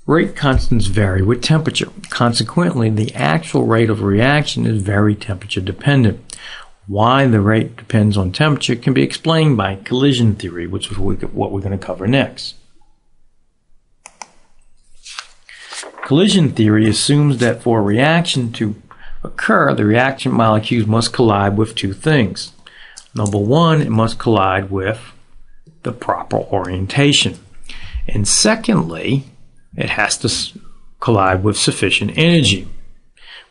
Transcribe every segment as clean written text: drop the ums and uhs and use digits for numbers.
Rate constants vary with temperature. Consequently, the actual rate of reaction is very temperature dependent. Why the rate depends on temperature can be explained by collision theory, which is what we're going to cover next. Collision theory assumes that for a reaction to occur, the reaction molecules must collide with two things. Number one, it must collide with the proper orientation. And secondly, it has to collide with sufficient energy,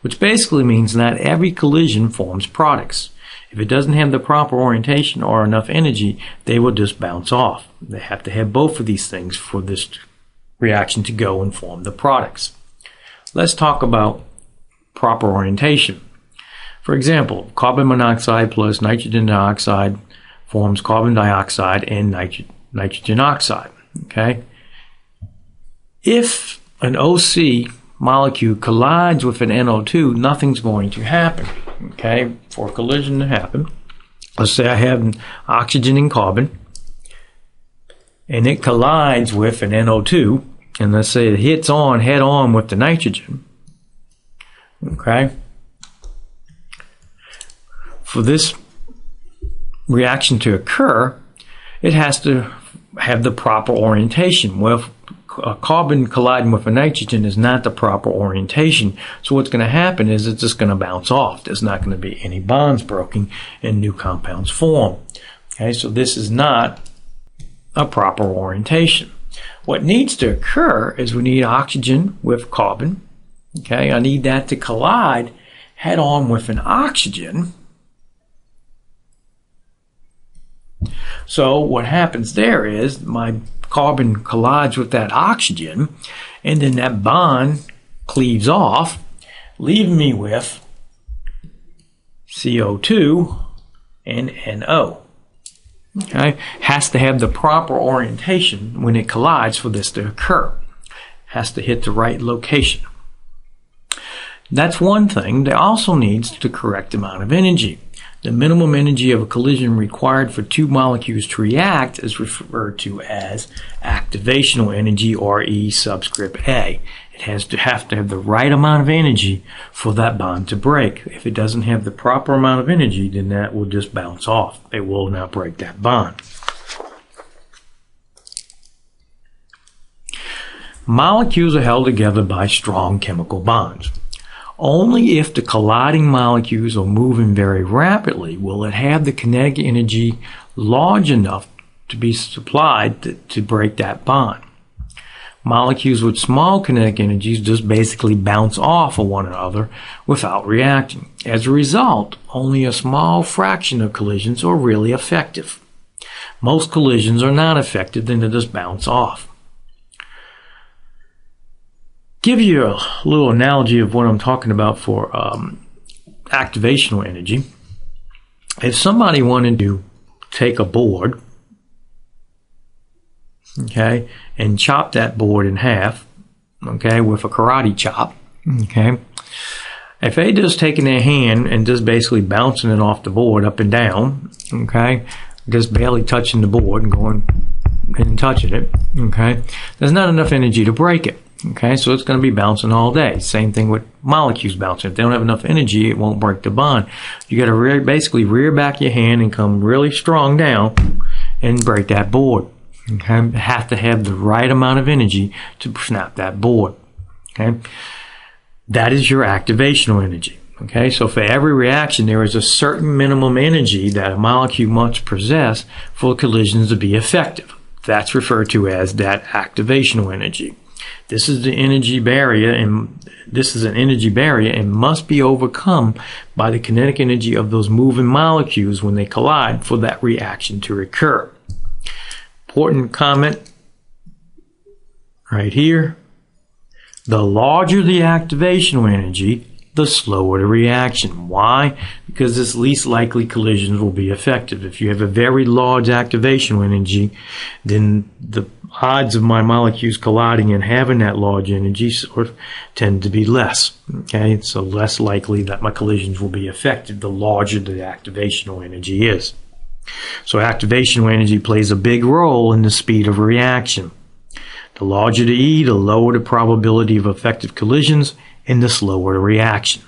which basically means not every collision forms products. If it doesn't have the proper orientation or enough energy, they will just bounce off. They have to have both of these things for this reaction to go and form the products. Let's talk about proper orientation. For example, carbon monoxide plus nitrogen dioxide forms carbon dioxide and nitrogen oxide. Okay? If an OC molecule collides with an NO2, nothing's going to happen. Okay? For a collision to happen, let's say I have an oxygen and carbon, and it collides with an NO2, and let's say it hits on head on with the nitrogen. Okay? For this reaction to occur, it has to have the proper orientation. Well, if a carbon colliding with a nitrogen is not the proper orientation, so what's going to happen is it's just going to bounce off. There's not going to be any bonds broken and new compounds form. Okay, so this is not a proper orientation. What needs to occur is we need oxygen with carbon. Okay, I need that to collide head on with an oxygen. So what happens there is my carbon collides with that oxygen, and then that bond cleaves off, leaving me with CO2 and NO. Okay? Has to have the proper orientation when it collides for this to occur. Has to hit the right location. That's one thing. There also needs the correct amount of energy. The minimum energy of a collision required for two molecules to react is referred to as activational energy, or E subscript A. It has to have the right amount of energy for that bond to break. If it doesn't have the proper amount of energy, then that will just bounce off. It will not break that bond. Molecules are held together by strong chemical bonds. Only if the colliding molecules are moving very rapidly will it have the kinetic energy large enough to be supplied to break that bond. Molecules with small kinetic energies just basically bounce off of one another without reacting. As a result, only a small fraction of collisions are really effective. Most collisions are not effective, then they just bounce off. Give you a little analogy of what I'm talking about for activational energy. If somebody wanted to take a board, okay, and chop that board in half, okay, with a karate chop, okay, if they just taking their hand and just basically bouncing it off the board up and down, okay, just barely touching the board and going and touching it, okay, there's not enough energy to break it. Okay, so it's going to be bouncing all day. Same thing with molecules bouncing. If they don't have enough energy, it won't break the bond. You got to basically rear back your hand and come really strong down and break that board. Okay, you have to have the right amount of energy to snap that board. Okay, that is your activational energy. Okay, so for every reaction, there is a certain minimum energy that a molecule must possess for collisions to be effective. That's referred to as that activational energy. This is the energy barrier, and this is an energy barrier and must be overcome by the kinetic energy of those moving molecules when they collide for that reaction to occur. Important comment right here. The larger the activational energy, the slower the reaction. Why? Because this least likely collisions will be effective. If you have a very large activational energy, then the odds of my molecules colliding and having that large energy sort of tend to be less. Okay, so less likely that my collisions will be effective the larger the activational energy is. So activational energy plays a big role in the speed of reaction. The larger the E, the lower the probability of effective collisions and the slower the reaction.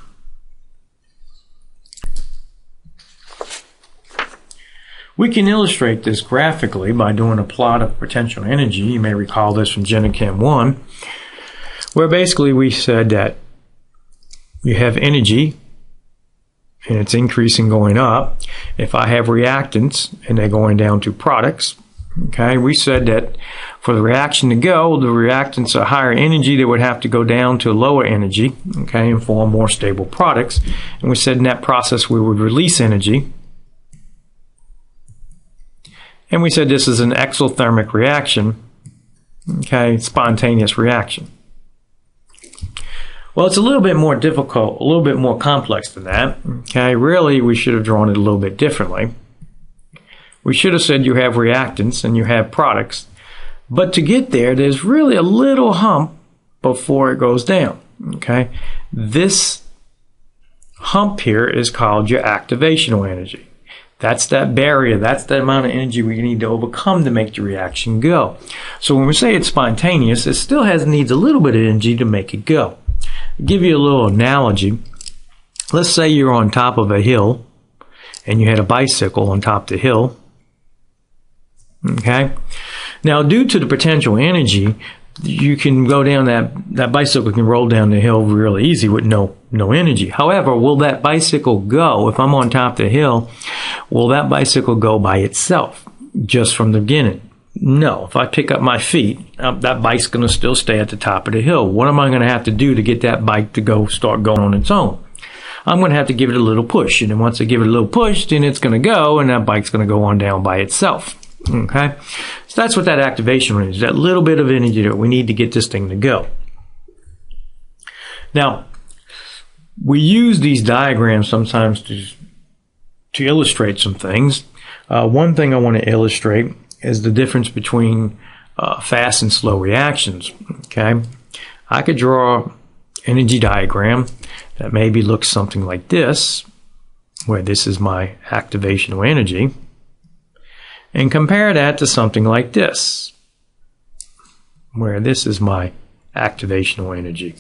We can illustrate this graphically by doing a plot of potential energy. You may recall this from Gen Chem 1, where basically we said that you have energy and it's increasing going up. If I have reactants and they're going down to products, okay, we said that for the reaction to go, the reactants are higher energy, they would have to go down to lower energy, okay, and form more stable products. And we said in that process we would release energy. And we said this is an exothermic reaction, okay, spontaneous reaction. Well, it's a little bit more difficult, a little bit more complex than that, okay. Really, we should have drawn it a little bit differently. We should have said you have reactants and you have products. But to get there, there's really a little hump before it goes down, okay. This hump here is called your activational energy. That's that barrier. That's the amount of energy we need to overcome to make the reaction go. So when we say it's spontaneous, it still needs a little bit of energy to make it go. I'll give you a little analogy. Let's say you're on top of a hill and you had a bicycle on top of the hill. Okay. Now, due to the potential energy, you can go down that bicycle can roll down the hill really easy with no energy. However, will that bicycle go, if I'm on top of the hill, will that bicycle go by itself just from the beginning? No. If I pick up my feet, that bike's going to still stay at the top of the hill. What am I going to have to do to get that bike to start going on its own? I'm going to have to give it a little push. And then once I give it a little push, then it's going to go, and that bike's going to go on down by itself. Okay? So that's what that activation is, that little bit of energy that we need to get this thing to go. Now, we use these diagrams sometimes to illustrate some things. One thing I want to illustrate is the difference between fast and slow reactions. Okay, I could draw an energy diagram that maybe looks something like this, where this is my activational energy, and compare that to something like this, where this is my activational energy.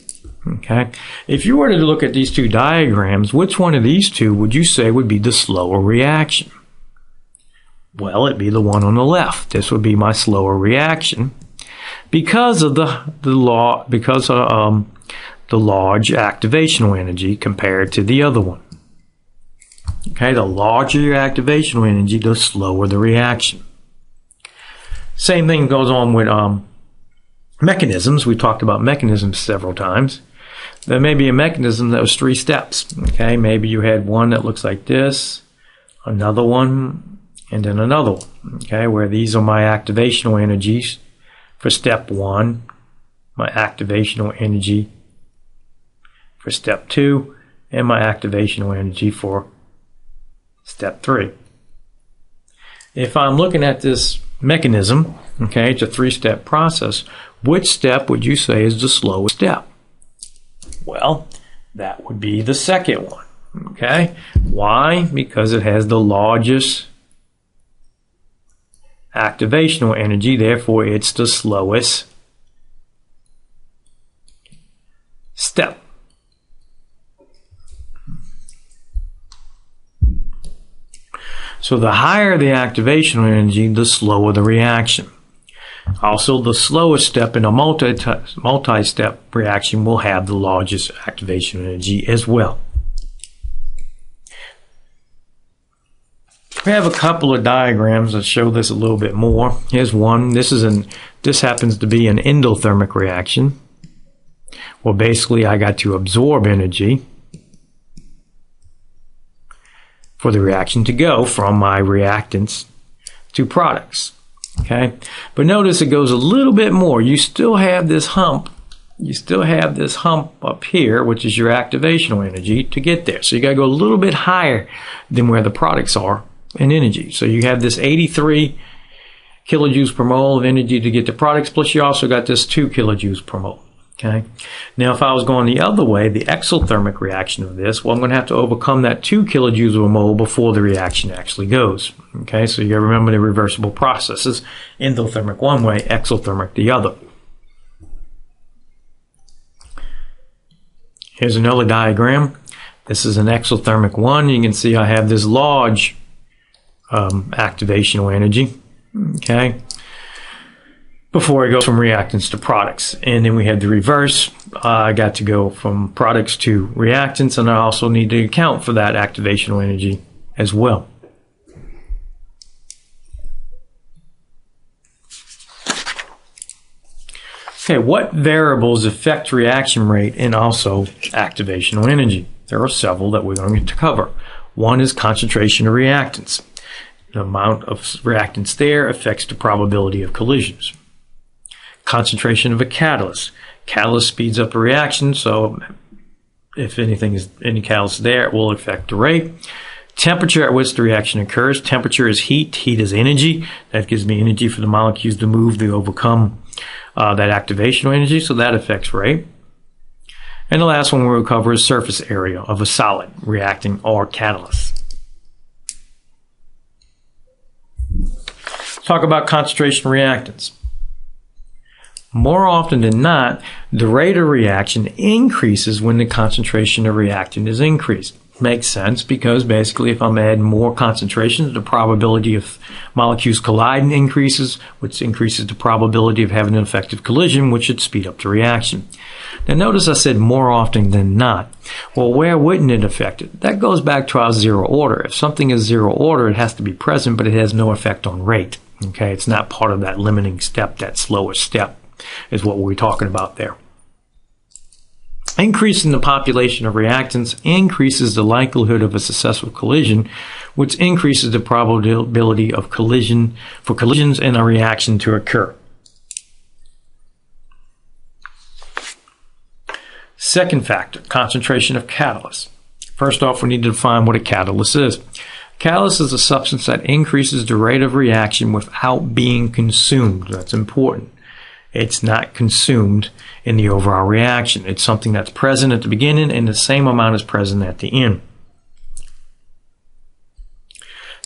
Okay, if you were to look at these two diagrams, which one of these two would you say would be the slower reaction? Well, it'd be the one on the left. This would be my slower reaction because of the large activational energy compared to the other one. Okay, the larger your activational energy, the slower the reaction. Same thing goes on with mechanisms. We talked about mechanisms several times. There may be a mechanism that was 3 steps. Okay, maybe you had one that looks like this, another one, and then another one. Okay, where these are my activational energies for step 1, my activational energy for step 2, and my activational energy for step 3. If I'm looking at this mechanism, okay, it's a 3-step process, which step would you say is the slowest step? Well, that would be the second one. Okay, why? Because it has the largest activational energy, therefore it's the slowest step. So the higher the activational energy, the slower the reaction. Also, the slowest step in a multi-step reaction will have the largest activation energy as well. We have a couple of diagrams that show this a little bit more. Here's one. This happens to be an endothermic reaction. Well, basically, I got to absorb energy for the reaction to go from my reactants to products. Okay, but notice it goes a little bit more. You still have this hump. You still have this hump up here, which is your activational energy to get there. So you got to go a little bit higher than where the products are in energy. So you have this 83 kilojoules per mole of energy to get the products, plus you also got this 2 kilojoules per mole. Okay. Now, if I was going the other way, the exothermic reaction of this, well, I'm going to have to overcome that 2 kilojoules per mole before the reaction actually goes. Okay, so you got to remember the reversible processes. Endothermic one way, exothermic the other. Here's another diagram. This is an exothermic one. You can see I have this large activational energy, okay, before I go from reactants to products. And then we have the reverse. I got to go from products to reactants, and I also need to account for that activational energy as well. Okay, what variables affect reaction rate and also activational energy? There are several that we're going to cover. One is concentration of reactants. The amount of reactants there affects the probability of collisions. Concentration of a catalyst. Catalyst speeds up a reaction, so if any catalyst there, it will affect the rate. Temperature at which the reaction occurs. Temperature is heat. Heat is energy. That gives me energy for the molecules to move to overcome that activational energy, so that affects rate. And the last one we'll cover is surface area of a solid reacting or catalyst. Let's talk about concentration of reactants. More often than not, the rate of reaction increases when the concentration of reactant is increased. Makes sense, because basically if I'm adding more concentrations, the probability of molecules colliding increases, which increases the probability of having an effective collision, which should speed up the reaction. Now notice I said more often than not. Well, where wouldn't it affect it? That goes back to our zero order. If something is zero order, it has to be present, but it has no effect on rate. Okay, it's not part of that limiting step, that slower step is what we're talking about there. Increasing the population of reactants increases the likelihood of a successful collision, which increases the probability of collisions and a reaction to occur. Second factor, concentration of catalyst. First off, we need to define what a catalyst is. Catalyst is a substance that increases the rate of reaction without being consumed. That's important. It's not consumed in the overall reaction. It's something that's present at the beginning and the same amount is present at the end.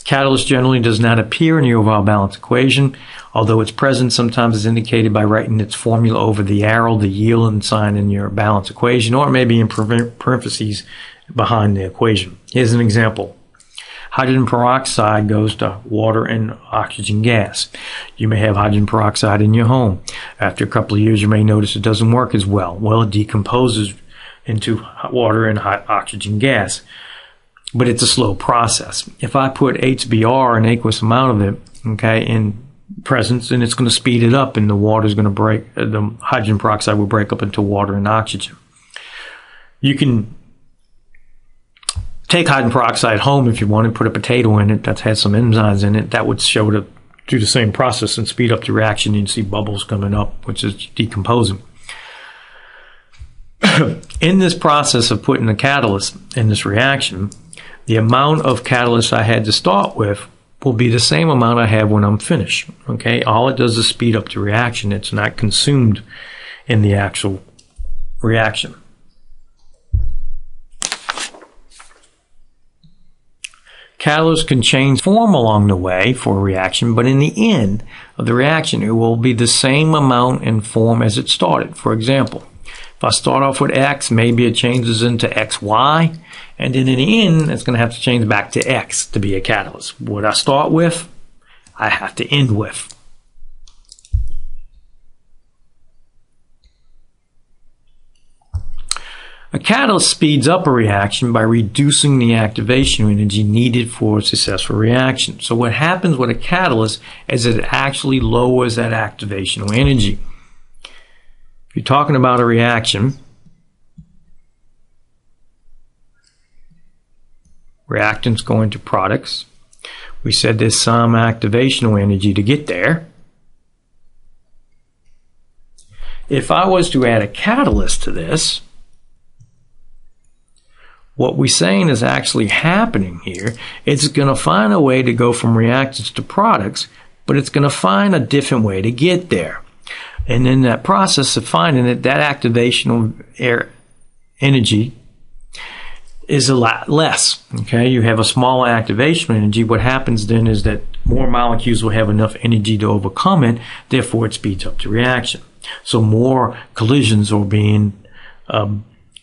Catalyst generally does not appear in the overall balance equation. Although its presence sometimes is indicated by writing its formula over the arrow, the yield sign in your balance equation, or it may be in parentheses behind the equation. Here's an example. Hydrogen peroxide goes to water and oxygen gas. You may have hydrogen peroxide in your home. After a couple of years, you may notice it doesn't work as well. Well, it decomposes into water and oxygen gas, but it's a slow process. If I put HBr, an aqueous amount of it, okay, in presence, then it's going to speed it up, and the water is going to break. The hydrogen peroxide will break up into water and oxygen. You can take hydrogen peroxide home if you want and put a potato in it that has some enzymes in it. That would show to do the same process and speed up the reaction. You can see bubbles coming up, which is decomposing. In this process of putting the catalyst in this reaction, the amount of catalyst I had to start with will be the same amount I have when I'm finished. Okay, all it does is speed up the reaction. It's not consumed in the actual reaction. Catalysts can change form along the way for a reaction, but in the end of the reaction, it will be the same amount in form as it started. For example, if I start off with X, maybe it changes into XY, and then in the end, it's going to have to change back to X to be a catalyst. What I start with, I have to end with. A catalyst speeds up a reaction by reducing the activation energy needed for a successful reaction. So what happens with a catalyst is it actually lowers that activational energy. If you're talking about a reaction, reactants going to products, we said there's some activational energy to get there. If I was to add a catalyst to this, what we're saying is actually happening here, it's going to find a way to go from reactants to products, but it's going to find a different way to get there. And in that process of finding it, that activational energy is a lot less. Okay, you have a smaller activation energy. What happens then is that more molecules will have enough energy to overcome it, therefore it speeds up the reaction. So more collisions are being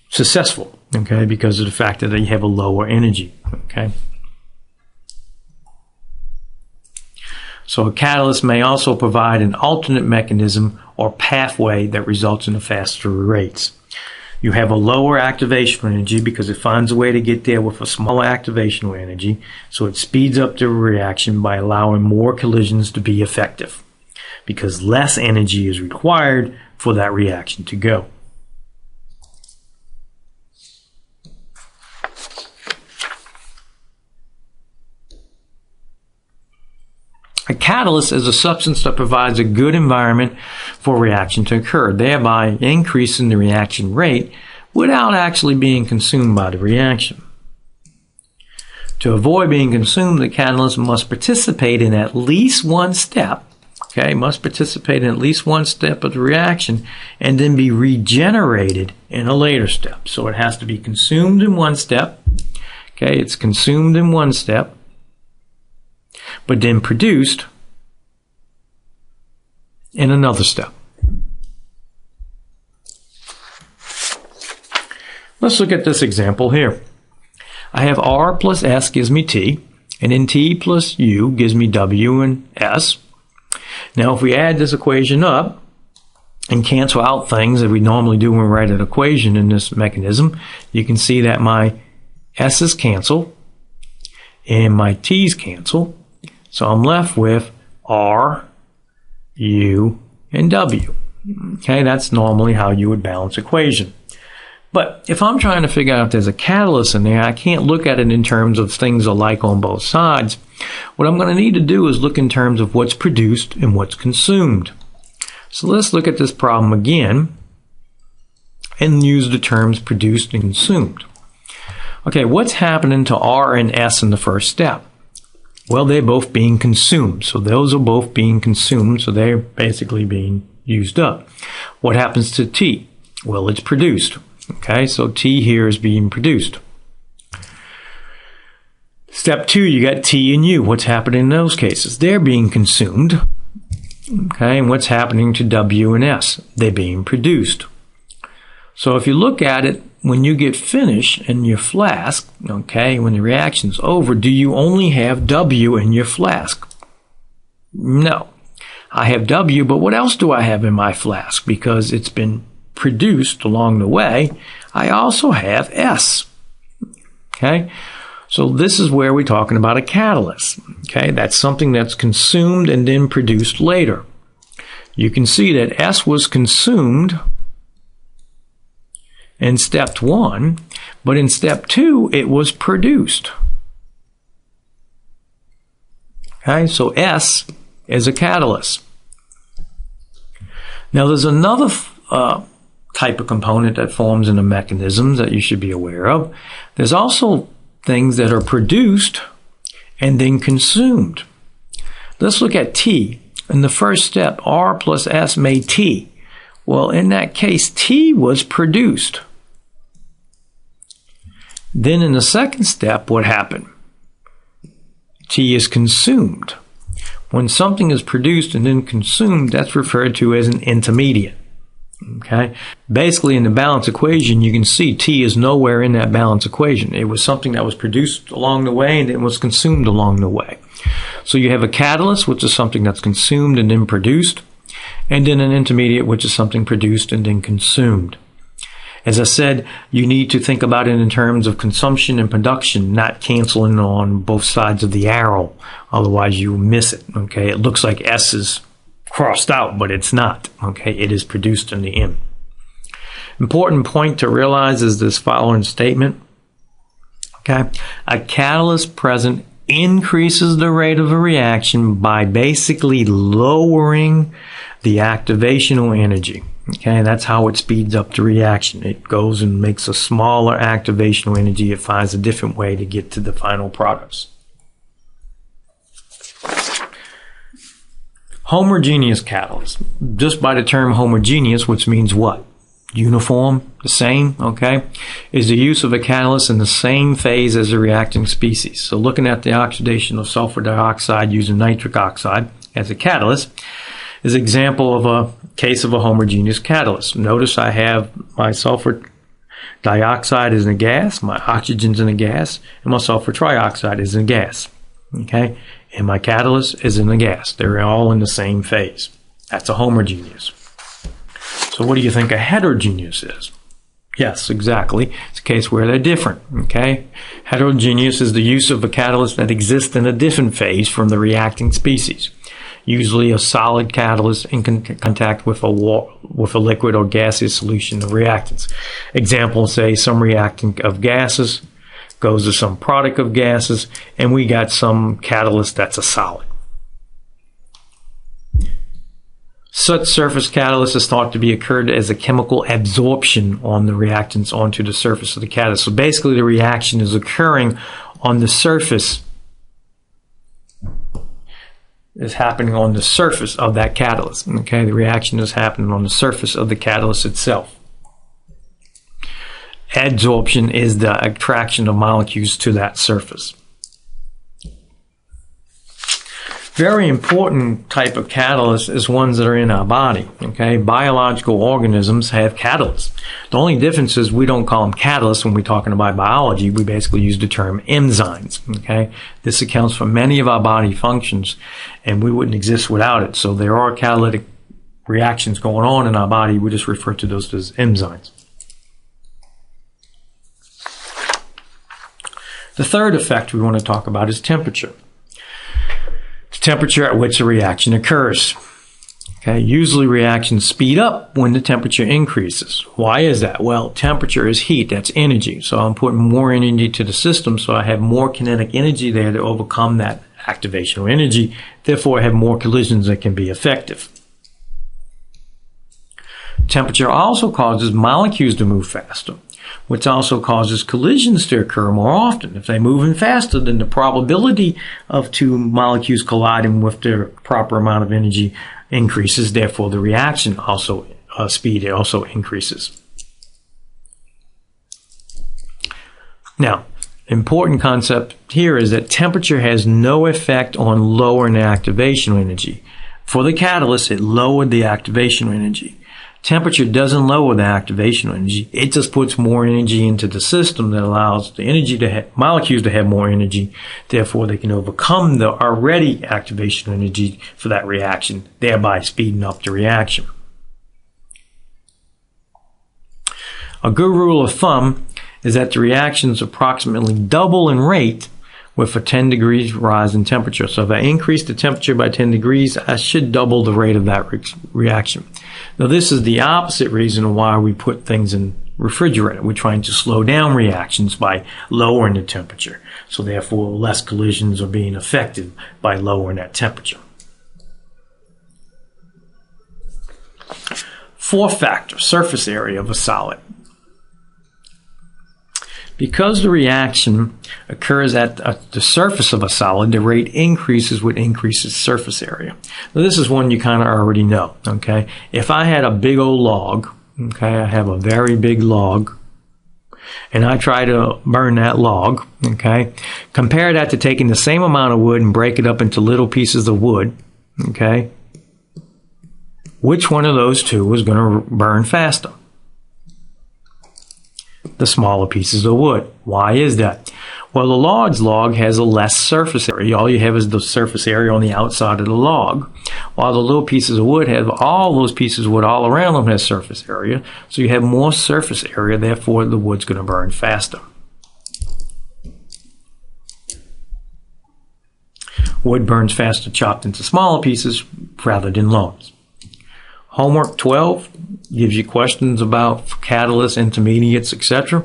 successful, okay, because of the fact that you have a lower energy, okay. So a catalyst may also provide an alternate mechanism or pathway that results in a faster rates. You have a lower activation energy because it finds a way to get there with a smaller activation energy, so it speeds up the reaction by allowing more collisions to be effective, because less energy is required for that reaction to go. A catalyst is a substance that provides a good environment for a reaction to occur, thereby increasing the reaction rate without actually being consumed by the reaction. To avoid being consumed, the catalyst must participate in at least one step, okay, must participate in at least one step of the reaction and then be regenerated in a later step. So it has to be consumed in one step, okay, it's consumed in one step, but then produced in another step. Let's look at this example here. I have R plus S gives me T, and then T plus U gives me W and S. Now if we add this equation up and cancel out things that we normally do when we write an equation in this mechanism, you can see that my S's cancel and my T's cancel. So I'm left with R, U, and W. Okay, that's normally how you would balance equation. But if I'm trying to figure out if there's a catalyst in there, I can't look at it in terms of things alike on both sides. What I'm going to need to do is look in terms of what's produced and what's consumed. So let's look at this problem again and use the terms produced and consumed. Okay, what's happening to R and S in the first step? Well, they're both being consumed. So those are both being consumed, so they're basically being used up. What happens to T? Well, it's produced. Okay, so T here is being produced. Step 2, you got T and U. What's happening in those cases? They're being consumed. Okay, and what's happening to W and S? They're being produced. So if you look at it, when you get finished in your flask, okay, when the reaction's over, do you only have W in your flask? No. I have W, but what else do I have in my flask? Because it's been produced along the way, I also have S. Okay? So this is where we're talking about a catalyst. Okay? That's something that's consumed and then produced later. You can see that S was consumed in step 1, but in step 2, it was produced. Okay, so S is a catalyst. Now there's another type of component that forms in the mechanisms that you should be aware of. There's also things that are produced and then consumed. Let's look at T. In the first step, R plus S made T. Well, in that case, T was produced. Then in the second step, what happened? T is consumed. When something is produced and then consumed, that's referred to as an intermediate. Okay? Basically, in the balance equation, you can see T is nowhere in that balance equation. It was something that was produced along the way and it was consumed along the way. So you have a catalyst, which is something that's consumed and then produced, and then an intermediate, which is something produced and then consumed. As I said, you need to think about it in terms of consumption and production, not canceling on both sides of the arrow. Otherwise, you miss it. Okay, it looks like S is crossed out, but it's not. Okay, it is produced in the end. Important point to realize is this following statement. Okay, a catalyst present increases the rate of a reaction by basically lowering the activational energy. Okay, that's how it speeds up the reaction. It goes and makes a smaller activational energy. It finds a different way to get to the final products. Homogeneous catalyst. Just by the term homogeneous, which means what? Uniform, the same, okay, is the use of a catalyst in the same phase as the reacting species. So looking at the oxidation of sulfur dioxide using nitric oxide as a catalyst is an example of a case of a homogeneous catalyst. Notice I have my sulfur dioxide is in a gas, my oxygen's in a gas, and my sulfur trioxide is in a gas. Okay? And my catalyst is in a gas. They're all in the same phase. That's a homogeneous. So what do you think a heterogeneous is? Yes, exactly. It's a case where they're different. Okay? Heterogeneous is the use of a catalyst that exists in a different phase from the reacting species. Usually a solid catalyst in contact with a liquid or gaseous solution of reactants. Example, say some reactant of gases goes to some product of gases, and we got some catalyst that's a solid. Such surface catalyst is thought to be occurred as a chemical absorption on the reactants onto the surface of the catalyst. So basically the reaction is occurring on the surface, is happening on the surface of that catalyst. Okay, the reaction is happening on the surface of the catalyst itself. Adsorption is the attraction of molecules to that surface. Very important type of catalyst is ones that are in our body. Okay, biological organisms have catalysts. The only difference is we don't call them catalysts when we're talking about biology. We basically use the term enzymes. Okay, this accounts for many of our body functions, and we wouldn't exist without it. So there are catalytic reactions going on in our body. We just refer to those as enzymes. The third effect we want to talk about is temperature. The temperature at which a reaction occurs. Okay, usually reactions speed up when the temperature increases. Why is that? Well, temperature is heat, that's energy. So I'm putting more energy to the system, so I have more kinetic energy there to overcome that activation of energy. Therefore, I have more collisions that can be effective. Temperature also causes molecules to move faster, which also causes collisions to occur more often. If they're moving faster, then the probability of two molecules colliding with their proper amount of energy increases. Therefore, the reaction also speed also increases. Now, important concept here is that temperature has no effect on lowering the activation energy. For the catalyst, it lowered the activation energy. Temperature doesn't lower the activation energy. It just puts more energy into the system that allows the molecules to have more energy. Therefore, they can overcome the already activation energy for that reaction, thereby speeding up the reaction. A good rule of thumb is that the reaction is approximately double in rate with a 10 degrees rise in temperature. So if I increase the temperature by 10 degrees, I should double the rate of that reaction. Now, this is the opposite reason why we put things in refrigerator. We're trying to slow down reactions by lowering the temperature. So therefore, less collisions are being affected by lowering that temperature. Fourth factor, surface area of a solid. Because the reaction occurs at the surface of a solid, the rate increases with increases surface area. Now, this is one you kind of already know, okay? If I had a big old log, okay, I have a very big log, and I try to burn that log, okay? Compare that to taking the same amount of wood and break it up into little pieces of wood, okay? Which one of those two is going to burn faster? The smaller pieces of wood. Why is that? Well, the large log has a less surface area. All you have is the surface area on the outside of the log, while the little pieces of wood have all those pieces of wood all around them has surface area. So you have more surface area, therefore the wood's going to burn faster. Wood burns faster chopped into smaller pieces rather than lumps. Homework 12 gives you questions about catalysts, intermediates, etc.